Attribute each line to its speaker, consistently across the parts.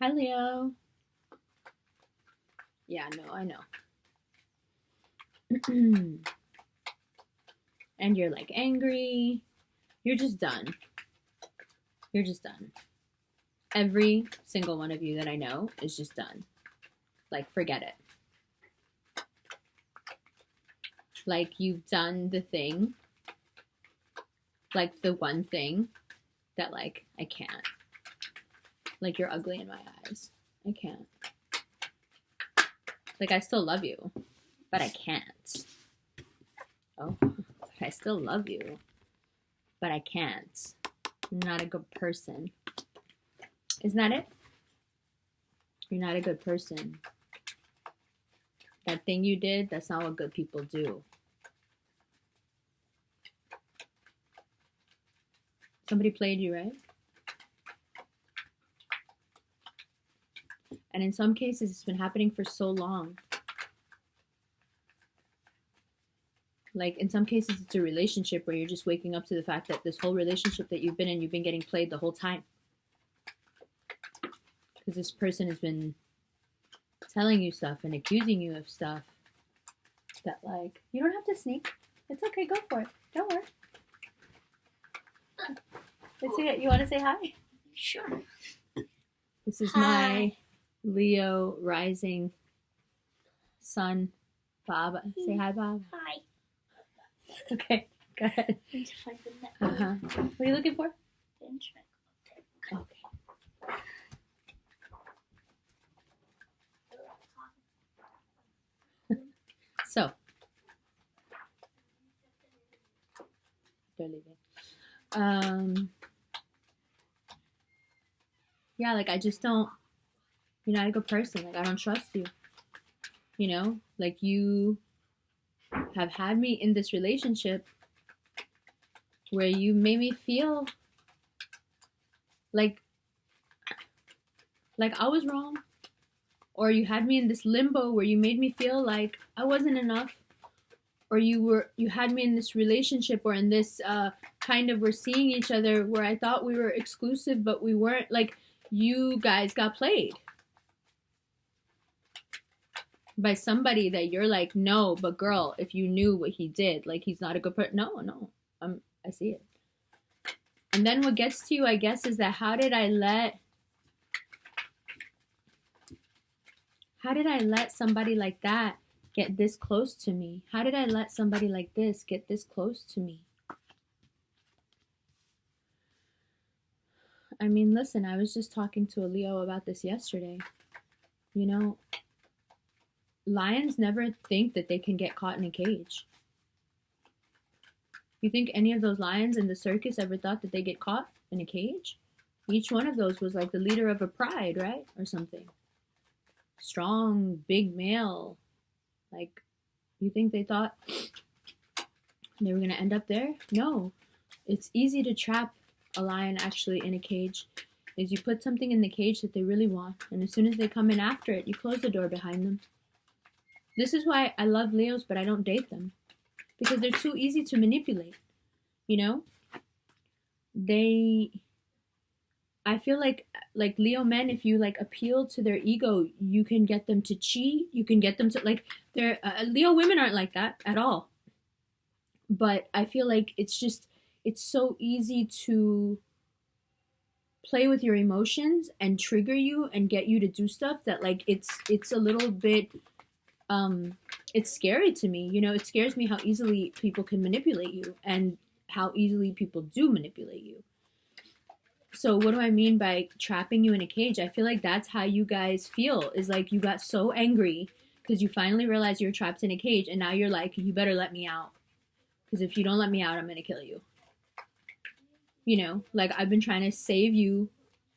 Speaker 1: Hi, Leo. Yeah, no, I know. And you're like angry. You're just done. You're just done. Every single one of you that I know is just done. Like, forget it. Like, you've done the thing, like, the one thing that, like, I can't. Like, you're ugly in my eyes. I can't. Like, I still love you, but I can't. Oh, but I still love you, but I can't. I'm not a good person. Isn't that it? You're not a good person. That thing you did, that's not what good people do. Somebody played you, right? And in some cases, it's been happening for so long. Like, in some cases, it's a relationship where you're just waking up to the fact that this whole relationship that you've been in, you've been getting played the whole time. Because this person has been telling you stuff and accusing you of stuff that, like, you don't have to sneak. It's okay, go for it. Don't worry. Let's see it. You want to say hi?
Speaker 2: Sure.
Speaker 1: This is
Speaker 2: Hi.
Speaker 1: my Leo rising sun, Bob. Say hi, Bob.
Speaker 2: Hi.
Speaker 1: Okay, go ahead.
Speaker 2: I need to find the net.
Speaker 1: What are you looking for?
Speaker 2: The internet.
Speaker 1: Okay. So, they're leaving. Yeah, like I just don't. You're not a good person. Like I don't trust you. You know, like you have had me in this relationship where you made me feel like I was wrong, or you had me in this limbo where you made me feel like I wasn't enough, or you had me in this relationship or in this kind of we're seeing each other where I thought we were exclusive but we weren't. Like you guys got played by somebody that you're like, no, but girl, if you knew what he did, like he's not a good person. No, I see it. And then what gets to you, I guess, is that how did I let somebody like that get this close to me? How did I let somebody like this get this close to me? I mean, listen, I was just talking to a Leo about this yesterday. You know, lions never think that they can get caught in a cage. You think any of those lions in the circus ever thought that they get caught in a cage? Each one of those was like the leader of a pride, right? Or something. Strong, big male. Like, you think they thought they were going to end up there? No. It's easy to trap a lion actually in a cage. Is you put something in the cage that they really want, and as soon as they come in after it, you close the door behind them. This is why I love Leos, but I don't date them. Because they're too easy to manipulate. You know? I feel like Leo men, if you like appeal to their ego, you can get them to cheat. You can get them to like they're Leo women aren't like that at all. But I feel like it's so easy to play with your emotions and trigger you and get you to do stuff that like it's a little bit it's scary to me. You know, it scares me how easily people can manipulate you and how easily people do manipulate you. So what do I mean by trapping you in a cage? I feel like that's how you guys feel, is like you got so angry because you finally realized you're trapped in a cage and now you're like, you better let me out. Because if you don't let me out, I'm going to kill you. You know, like I've been trying to save you.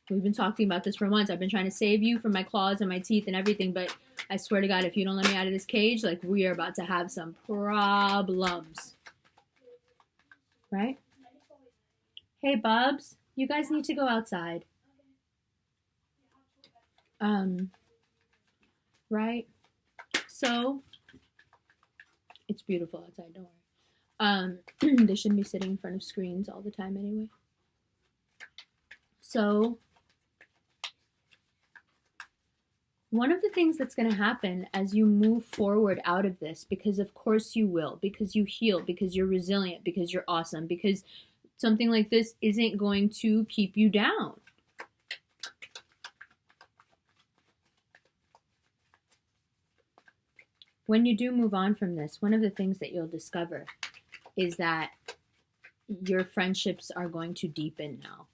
Speaker 1: We've been talking about this for months. I've been trying to save you from my claws and my teeth and everything. But I swear to God, if you don't let me out of this cage, like we are about to have some problems. Right? Hey, Bubs, you guys need to go outside. Right? So, it's beautiful outside, don't worry. They shouldn't be sitting in front of screens all the time anyway. So, One of the things that's going to happen as you move forward out of this, because of course you will, because you heal, because you're resilient, because you're awesome, because something like this isn't going to keep you down. When you do move on from this, one of the things that you'll discover is that your friendships are going to deepen now,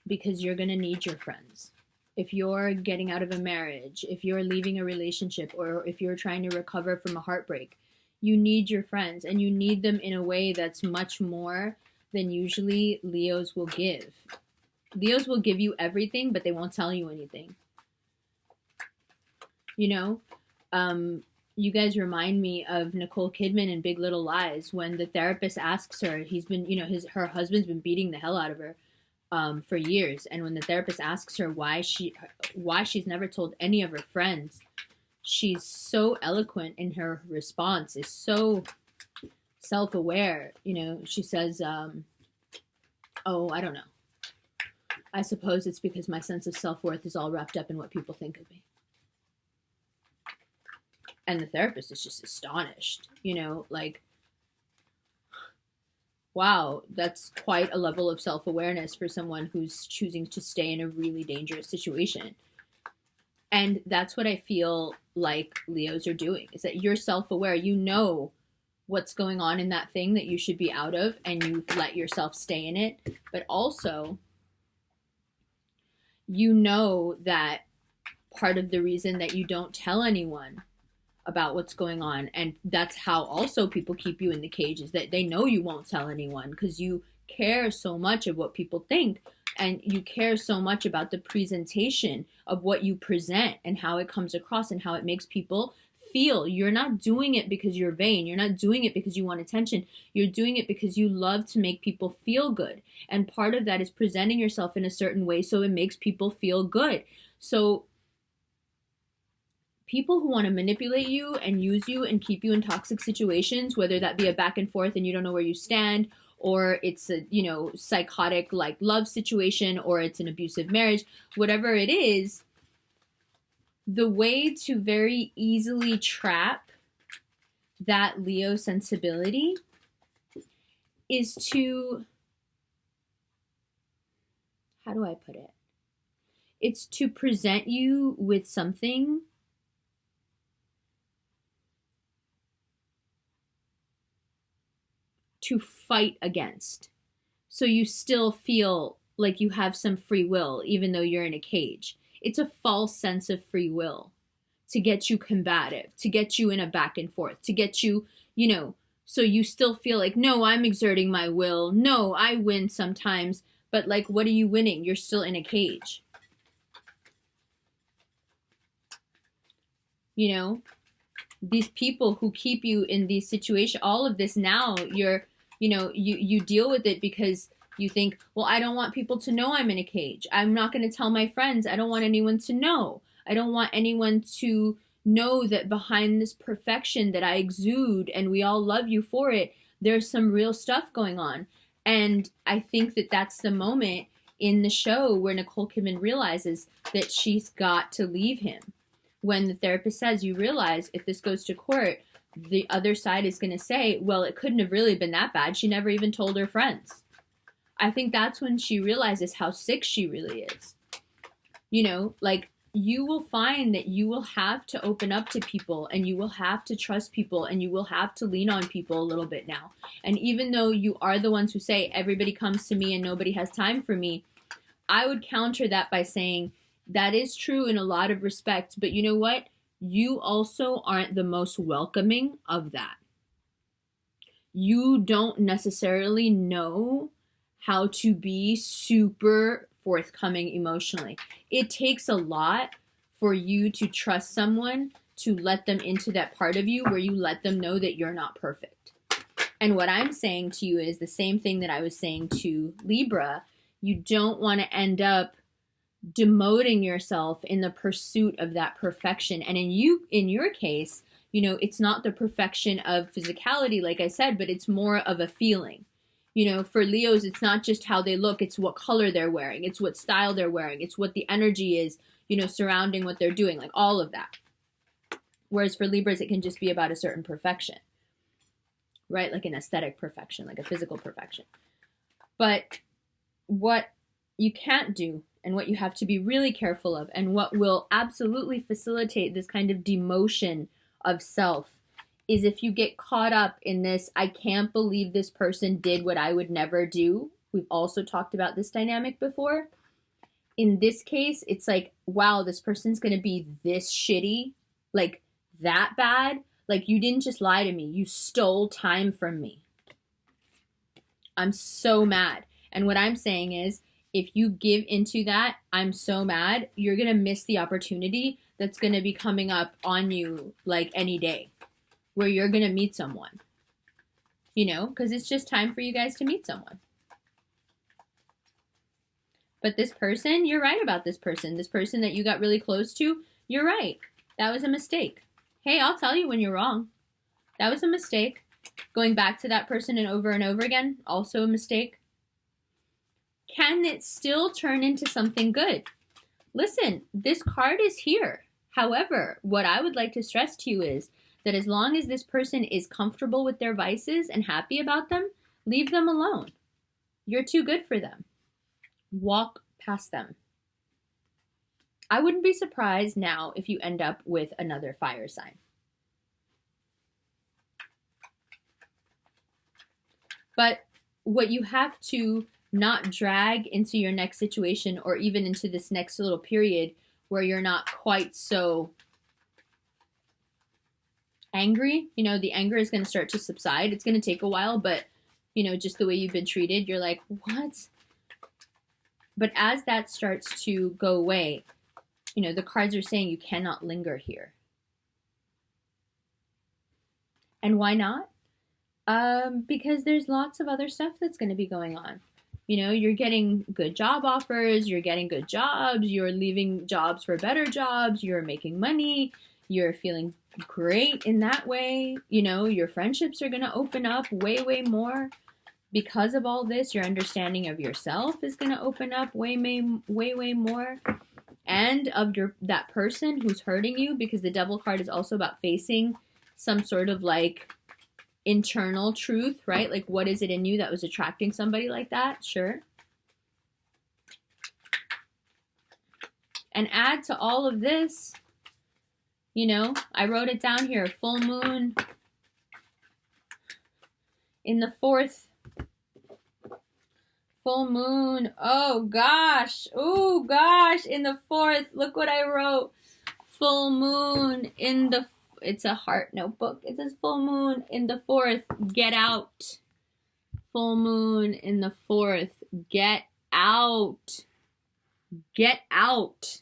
Speaker 1: because you're going to need your friends. If you're getting out of a marriage, if you're leaving a relationship, or if you're trying to recover from a heartbreak, you need your friends, and you need them in a way that's much more than usually Leos will give. Leos will give you everything, but they won't tell you anything. You know, you guys remind me of Nicole Kidman in Big Little Lies, when the therapist asks her, he's been, her husband's been beating the hell out of her for years, and when the therapist asks her why she's never told any of her friends, she's so eloquent in her response, is so self-aware. She says, oh, I don't know. I suppose it's because my sense of self-worth is all wrapped up in what people think of me. And the therapist is just astonished, like, wow, that's quite a level of self-awareness for someone who's choosing to stay in a really dangerous situation. And that's what I feel like Leos are doing, is that you're self-aware. You know what's going on in that thing that you should be out of, and you've let yourself stay in it. But also, you know that part of the reason that you don't tell anyone about what's going on, and that's how also people keep you in the cage, is that they know you won't tell anyone, because you care so much of what people think, and you care so much about the presentation of what you present and how it comes across and how it makes people feel. You're not doing it because you're vain. You're not doing it because you want attention. You're doing it because you love to make people feel good, and part of that is presenting yourself in a certain way so it makes people feel good. So people who want to manipulate you and use you and keep you in toxic situations, whether that be a back and forth and you don't know where you stand, or it's a, psychotic like love situation, or it's an abusive marriage, whatever it is, the way to very easily trap that Leo sensibility is to, how do I put it? It's to present you with something to fight against. So you still feel like you have some free will, even though you're in a cage. It's a false sense of free will to get you combative, to get you in a back and forth, to get you, so you still feel like, no, I'm exerting my will. No, I win sometimes. But like, what are you winning? You're still in a cage. These people who keep you in these situations, all of this now, you deal with it because you think, well, I don't want people to know I'm in a cage. I'm not going to tell my friends. I don't want anyone to know. I don't want anyone to know that behind this perfection that I exude, and we all love you for it, there's some real stuff going on. And I think that that's the moment in the show where Nicole Kidman realizes that she's got to leave him. When the therapist says, you realize if this goes to court, the other side is going to say, well, it couldn't have really been that bad. She never even told her friends. I think that's when she realizes how sick she really is. Like, you will find that you will have to open up to people, and you will have to trust people, and you will have to lean on people a little bit now. And even though you are the ones who say, everybody comes to me and nobody has time for me, I would counter that by saying, that is true in a lot of respects, but you know what? You also aren't the most welcoming of that. You don't necessarily know how to be super forthcoming emotionally. It takes a lot for you to trust someone, to let them into that part of you where you let them know that you're not perfect. And what I'm saying to you is the same thing that I was saying to Libra. You don't want to end up demoting yourself in the pursuit of that perfection. And in your case, it's not the perfection of physicality, like I said, but it's more of a feeling. For Leos, it's not just how they look, it's what color they're wearing, it's what style they're wearing, it's what the energy is, surrounding what they're doing, like all of that. Whereas for Libras, it can just be about a certain perfection, right? Like an aesthetic perfection, like a physical perfection. But what you can't do, and what you have to be really careful of, and what will absolutely facilitate this kind of demotion of self, is if you get caught up in this, I can't believe this person did what I would never do. We've also talked about this dynamic before. In this case, it's like, wow, this person's going to be this shitty, like that bad. Like, you didn't just lie to me, you stole time from me. I'm so mad. And what I'm saying is, if you give into that, I'm so mad, you're going to miss the opportunity that's going to be coming up on you like any day, where you're going to meet someone, because it's just time for you guys to meet someone. But this person, you're right about this person that you got really close to, you're right. That was a mistake. Hey, I'll tell you when you're wrong. That was a mistake. Going back to that person and over again, also a mistake. Can it still turn into something good? Listen, this card is here. However, what I would like to stress to you is that as long as this person is comfortable with their vices and happy about them, leave them alone. You're too good for them. Walk past them. I wouldn't be surprised now if you end up with another fire sign. But what you have to not drag into your next situation, or even into this next little period where you're not quite so angry, the anger is going to start to subside. It's going to take a while, but, just the way you've been treated, you're like, what? But as that starts to go away, the cards are saying you cannot linger here. And why not? Because there's lots of other stuff that's going to be going on. You're getting good job offers, you're getting good jobs, you're leaving jobs for better jobs, you're making money, you're feeling great in that way. Your friendships are going to open up way, way more. Because of all this, your understanding of yourself is going to open up way, way more. And of that person who's hurting you, because the Devil card is also about facing some sort of like internal truth, right? Like, what is it in you that was attracting somebody like that? Sure. And add to all of this, I wrote it down here, full moon in the 4th. Full moon. Oh gosh, in the 4th. Look what I wrote. Full moon in the, it's a heart notebook. It says full moon in the 4th. Get out. Full moon in the 4th. Get out. Get out.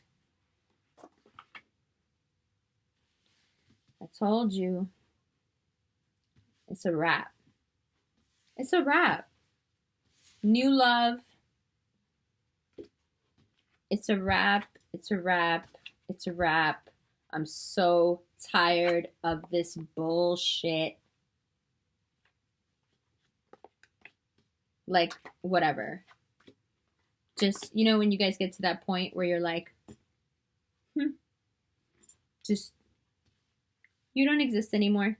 Speaker 1: I told you. It's a wrap. It's a wrap. New love. It's a wrap. It's a wrap. It's a wrap. I'm so tired of this bullshit. Like, whatever. Just, when you guys get to that point where you're like, just, you don't exist anymore.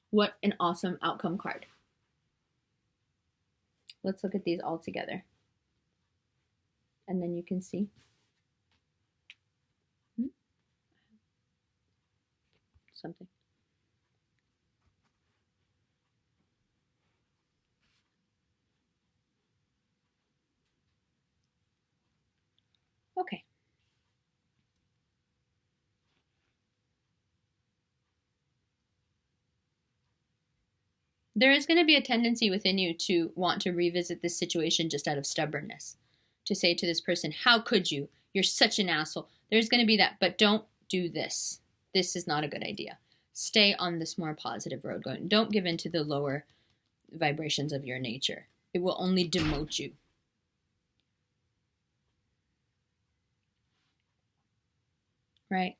Speaker 1: What an awesome outcome card. Let's look at these all together. And then you can see. Something. Okay. There is going to be a tendency within you to want to revisit this situation just out of stubbornness. To say to this person, how could you? You're such an asshole. There's going to be that, but don't do this. This is not a good idea. Stay on this more positive road going. Don't give in to the lower vibrations of your nature. It will only demote you. Right?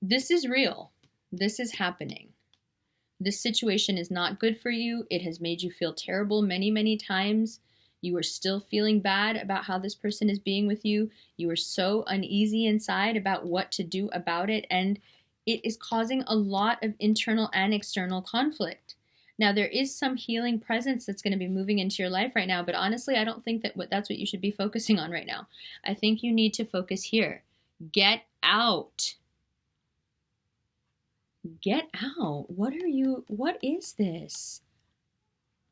Speaker 1: This is real. This is happening. This situation is not good for you. It has made you feel terrible many, many times. You are still feeling bad about how this person is being with you. You are so uneasy inside about what to do about it, and it is causing a lot of internal and external conflict. Now, there is some healing presence that's going to be moving into your life right now, but honestly, I don't think that's what you should be focusing on right now. I think you need to focus here. Get out. Get out. What is this?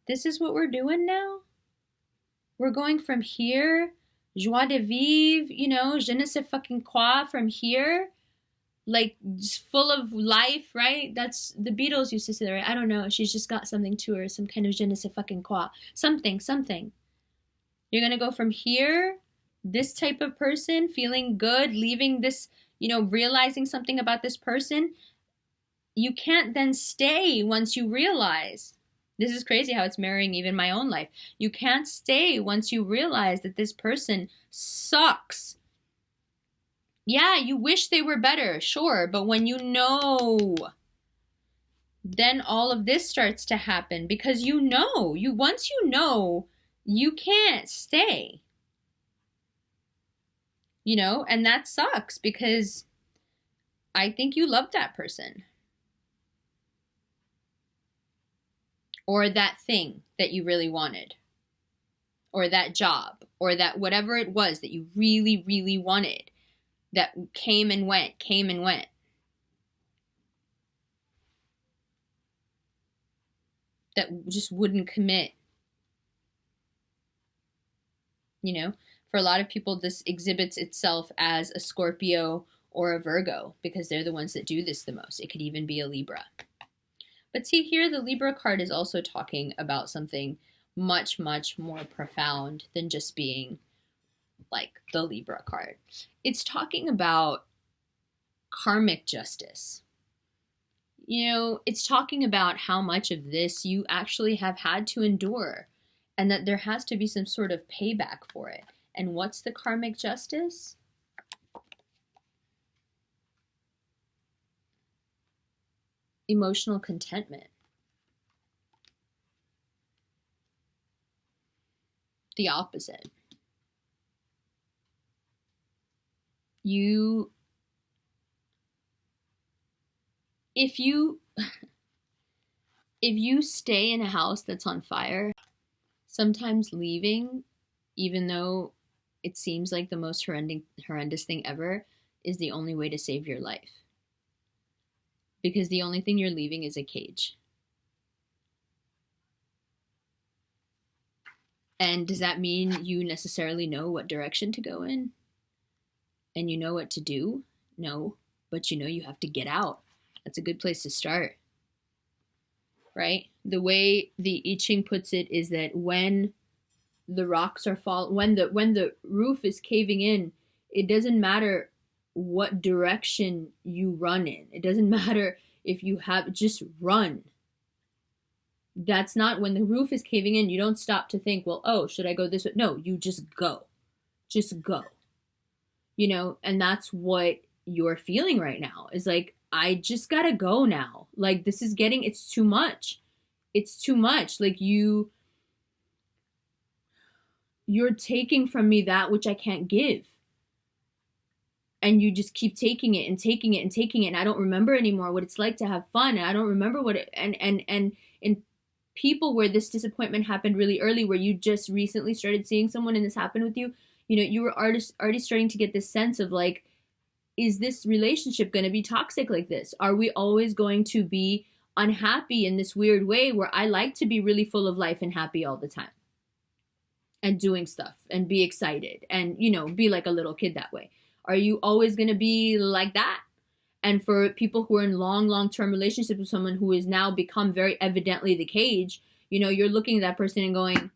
Speaker 1: This is what we're doing now? We're going from here, joie de vivre, je ne sais fucking quoi, from here, like just full of life, right? That's the Beatles used to say that, right? I don't know. She's just got something to her, some kind of je ne sais fucking quoi. Something. You're going to go from here, this type of person, feeling good, leaving this, realizing something about this person. You can't then stay once you realize. This is crazy how it's mirroring even my own life. You can't stay once you realize that this person sucks. Yeah, you wish they were better, sure, but when you know, then all of this starts to happen because once you know, you can't stay. And that sucks because I think you love that person. Or that thing that you really wanted, or that job, or that whatever it was that you really, really wanted, that came and went, that just wouldn't commit. For a lot of people, this exhibits itself as a Scorpio or a Virgo because they're the ones that do this the most. It could even be a Libra. But see here, the Libra card is also talking about something much, much more profound than just being like the Libra card. It's talking about karmic justice. It's talking about how much of this you actually have had to endure and that there has to be some sort of payback for it. And what's the karmic justice? Emotional contentment. The opposite. If you stay in a house that's on fire, sometimes leaving, even though it seems like the most horrendous thing ever, is the only way to save your life. Because the only thing you're leaving is a cage. And does that mean you necessarily know what direction to go in? And you know what to do? No, but you have to get out. That's a good place to start. Right? The way the I Ching puts it is that when the rocks are when the roof is caving in, it doesn't matter what direction you run in. It doesn't matter if you just run. That's not when the roof is caving in. You don't stop to think, well, oh, should I go this way? No, you just go. Just go. And that's what you're feeling right now is like, I just gotta go now. Like, this is it's too much. It's too much. Like, you're taking from me that which I can't give. And you just keep taking it and taking it and taking it. And I don't remember anymore what it's like to have fun. And I don't remember what it, and in people where this disappointment happened really early, where you just recently started seeing someone and this happened with you, you were already starting to get this sense of like, is this relationship going to be toxic like this? Are we always going to be unhappy in this weird way where I like to be really full of life and happy all the time and doing stuff and be excited and, be like a little kid that way? Are you always going to be like that? And for people who are in long-term relationships with someone who has now become very evidently the cage, you're looking at that person and going,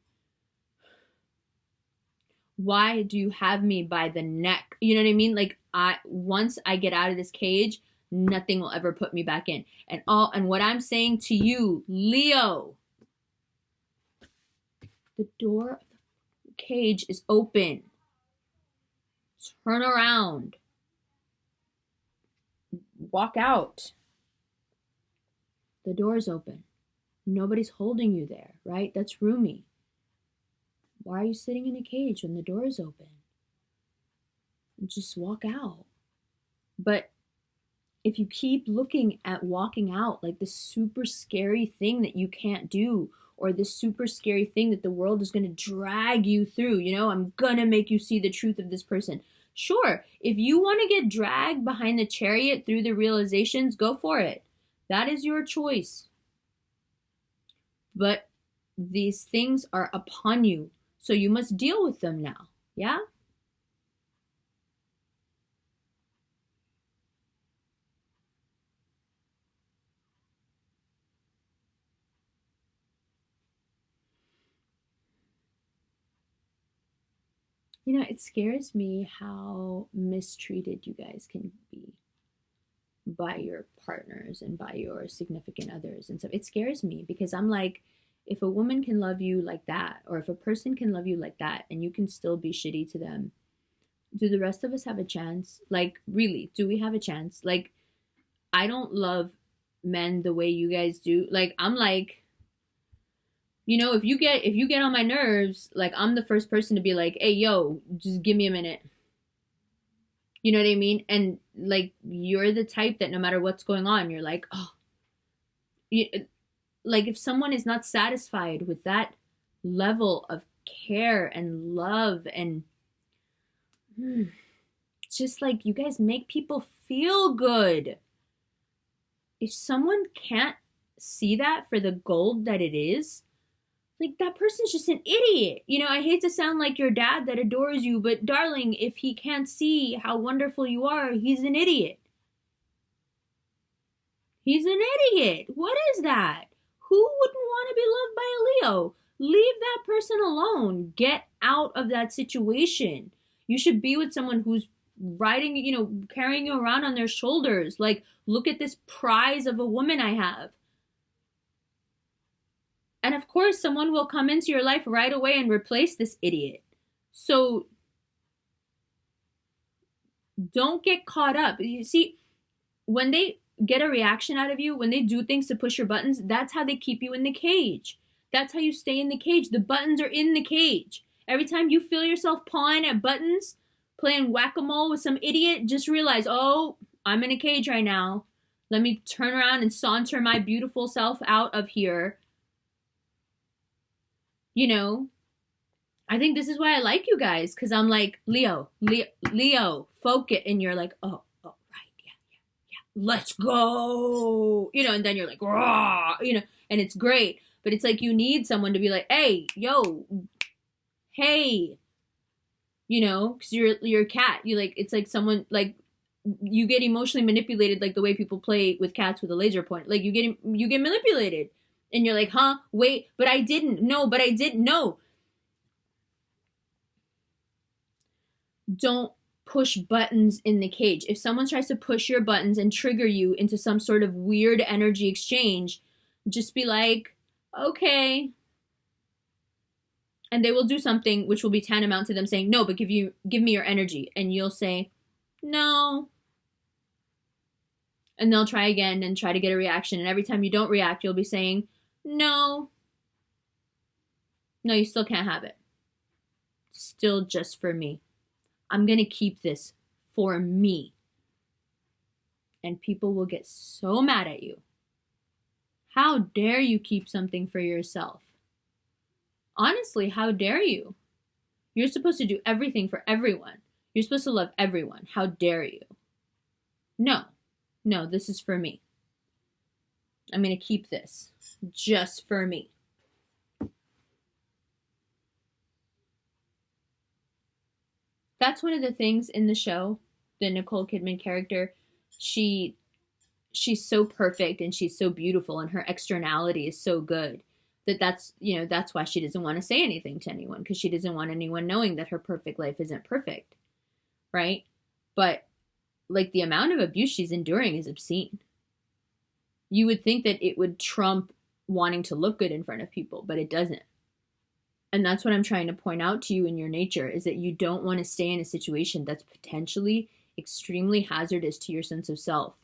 Speaker 1: why do you have me by the neck? You know what I mean? Like, once I get out of this cage, nothing will ever put me back in. And what I'm saying to you, Leo, the door of the cage is open. Turn around. Walk out. The door's open. Nobody's holding you there, right? That's roomy. Why are you sitting in a cage when the door is open? Just walk out. But if you keep looking at walking out like this super scary thing that you can't do, or this super scary thing that the world is going to drag you through, I'm going to make you see the truth of this person. Sure, if you want to get dragged behind the chariot through the realizations, go for it. That is your choice. But these things are upon you, so you must deal with them now. Yeah? It scares me how mistreated you guys can be by your partners and by your significant others and stuff. It scares me because I'm like, if a woman can love you like that, or if a person can love you like that, and you can still be shitty to them, do the rest of us have a chance? Like, really, do we have a chance? Like, I don't love men the way you guys do. Like, I'm like, if you get on my nerves, like, I'm the first person to be like, hey, yo, just give me a minute. You know what I mean? And like, you're the type that no matter what's going on, you're like, oh, like, if someone is not satisfied with that level of care and love and it's just like, you guys make people feel good. If someone can't see that for the gold that it is, like, that person's just an idiot. I hate to sound like your dad that adores you, but darling, if he can't see how wonderful you are, he's an idiot. He's an idiot. What is that? Who wouldn't want to be loved by a Leo? Leave that person alone. Get out of that situation. You should be with someone who's riding, carrying you around on their shoulders. Like, look at this prize of a woman I have. And of course, someone will come into your life right away and replace this idiot. So don't get caught up. You see, when they get a reaction out of you, when they do things to push your buttons, that's how they keep you in the cage. That's how you stay in the cage. The buttons are in the cage. Every time you feel yourself pawing at buttons, playing whack-a-mole with some idiot, just realize, oh, I'm in a cage right now. Let me turn around and saunter my beautiful self out of here. I think this is why I like you guys, because I'm like, Leo, focus. And you're like, oh, right, yeah, let's go. And then you're like, raw, and it's great. But it's like, you need someone to be like, hey, yo, hey, because you're a cat. It's like someone, like, you get emotionally manipulated, like the way people play with cats with a laser point. Like, you get manipulated. And you're like, huh? Wait, but I didn't. No, but I didn't. No. Don't push buttons in the cage. If someone tries to push your buttons and trigger you into some sort of weird energy exchange, just be like, okay. And they will do something which will be tantamount to them saying, no, but give me your energy. And you'll say, no. And they'll try again and try to get a reaction. And every time you don't react, you'll be saying, no, you still can't have it. Still just for me. I'm going to keep this for me. And people will get so mad at you. How dare you keep something for yourself? Honestly, how dare you? You're supposed to do everything for everyone. You're supposed to love everyone. How dare you? No, this is for me. I'm going to keep this just for me. That's one of the things in the show, the Nicole Kidman character. She's so perfect and she's so beautiful and her externality is so good that's why she doesn't want to say anything to anyone, because she doesn't want anyone knowing that her perfect life isn't perfect. Right? But like, the amount of abuse she's enduring is obscene. You would think that it would trump wanting to look good in front of people, but it doesn't. And that's what I'm trying to point out to you in your nature, is that you don't want to stay in a situation that's potentially extremely hazardous to your sense of self.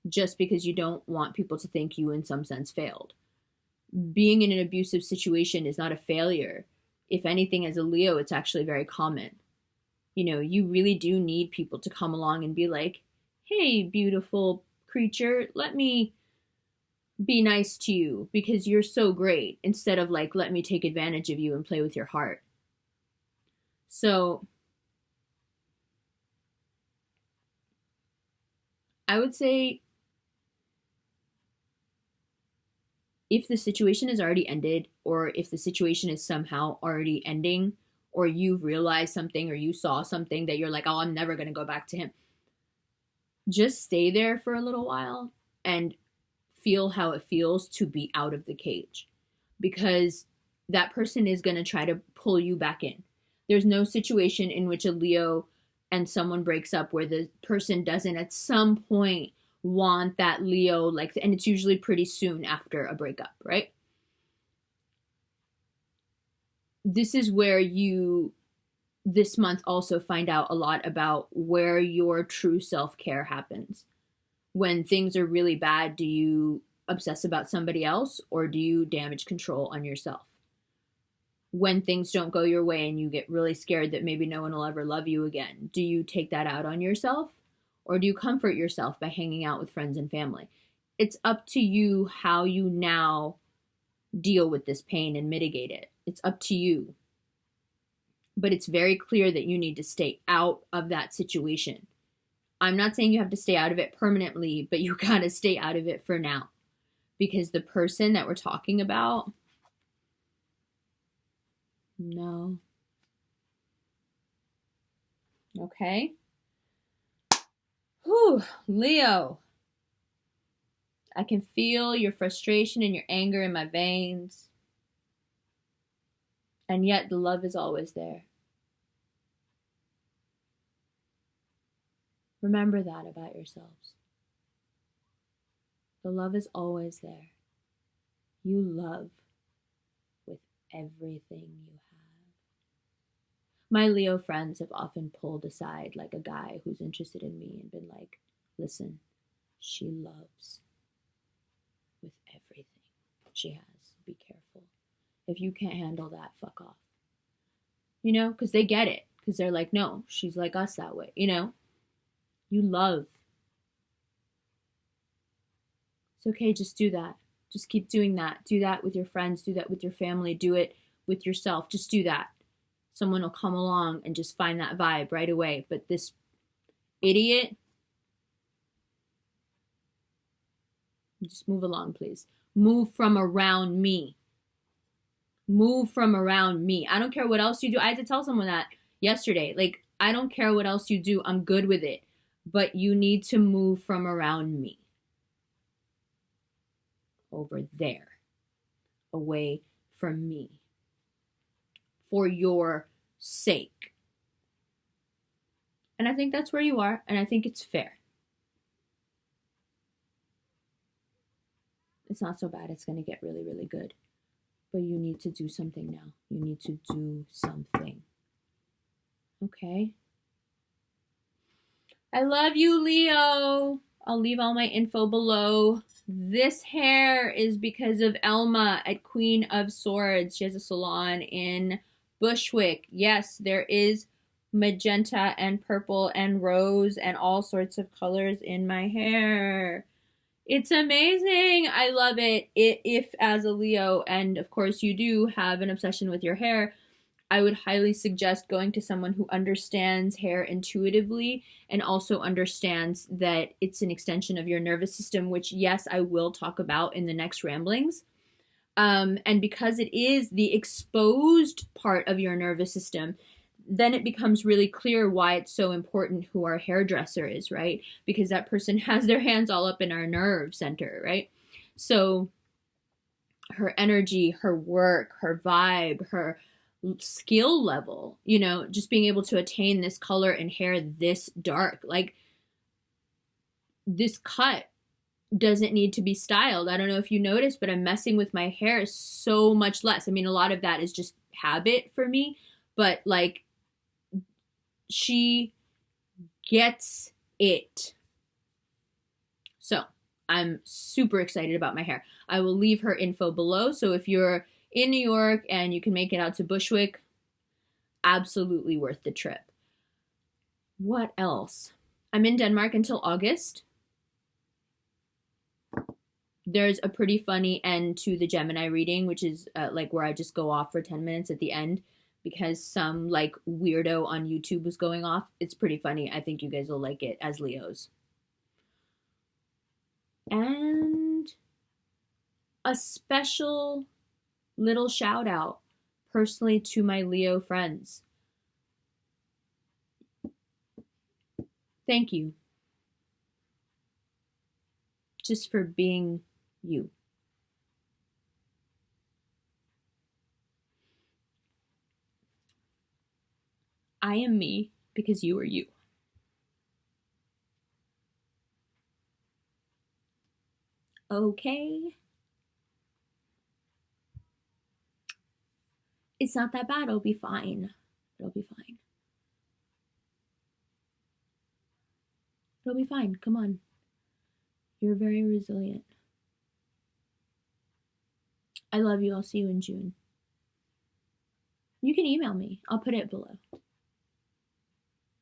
Speaker 1: just because you don't want people to think you in some sense failed. Being in an abusive situation is not a failure. If anything, as a Leo, it's actually very common. You really do need people to come along and be like, hey, beautiful creature, let me be nice to you because you're so great, instead of like, let me take advantage of you and play with your heart. So I would say if the situation is already ended, or if the situation is somehow already ending, or you realized something or you saw something that you're like, oh, I'm never going to go back to him, just stay there for a little while and feel how it feels to be out of the cage, because that person is going to try to pull you back in. There's no situation in which a Leo and someone breaks up where the person doesn't at some point want that Leo, like, and it's usually pretty soon after a breakup, right? This is where you this month also find out a lot about where your true self-care happens. When things are really bad, do you obsess about somebody else, or do you damage control on yourself? When things don't go your way and you get really scared that maybe no one will ever love you again, do you take that out on yourself, or do you comfort yourself by hanging out with friends and family? It's up to you how you now deal with this pain and mitigate it. It's up to you. But it's very clear that you need to stay out of that situation. I'm not saying you have to stay out of it permanently, but you gotta stay out of it for now. Because the person that we're talking about, no. Okay? Whew, Leo. I can feel your frustration and your anger in my veins. And yet the love is always there. Remember that about yourselves. The love is always there. You love with everything you have. My Leo friends have often pulled aside like a guy who's interested in me and been like, listen, she loves with everything she has. Be careful. If you can't handle that, fuck off. Because they get it. Because they're like, no, she's like us that way. You love. It's okay, just do that. Just keep doing that. Do that with your friends. Do that with your family. Do it with yourself. Just do that. Someone will come along and just find that vibe right away. But this idiot, just move along, please. Move from around me. Move from around me. I don't care what else you do. I had to tell someone that yesterday. Like, I don't care what else you do. I'm good with it. But you need to move from around me. Over there. Away from me. For your sake. And I think that's where you are. And I think it's fair. It's not so bad. It's going to get really, really good. But you need to do something now. You need to do something. Okay? I love you, Leo. I'll leave all my info below. This hair is because of Elma at Queen of Swords. She has a salon in Bushwick. Yes, there is magenta and purple and rose and all sorts of colors in my hair. It's amazing. I love it. If as a Leo, and of course you do have an obsession with your hair, I would highly suggest going to someone who understands hair intuitively and also understands that it's an extension of your nervous system, which, yes, I will talk about in the next ramblings. And because it is the exposed part of your nervous system, then it becomes really clear why it's so important who our hairdresser is, right? Because that person has their hands all up in our nerve center, right? So her energy, her work, her vibe, her skill level, just being able to attain this color and hair this dark, like this cut doesn't need to be styled. I don't know if you noticed, but I'm messing with my hair so much less. I mean, a lot of that is just habit for me, but like she gets it. So I'm super excited about my hair. I will leave her info below. So if you're in New York and you can make it out to Bushwick, absolutely worth the trip. What else? I'm in Denmark until August. There's a pretty funny end to the Gemini reading, which is like where I just go off for 10 minutes at the end because some like weirdo on YouTube was going off. It's pretty funny. I think you guys will like it as Leos. And a special little shout out personally to my Leo friends. Thank you. Just for being you. I am me because you are you. Okay. It's not that bad. It'll be fine. It'll be fine. It'll be fine. Come on. You're very resilient. I love you. I'll see you in June. You can email me. I'll put it below.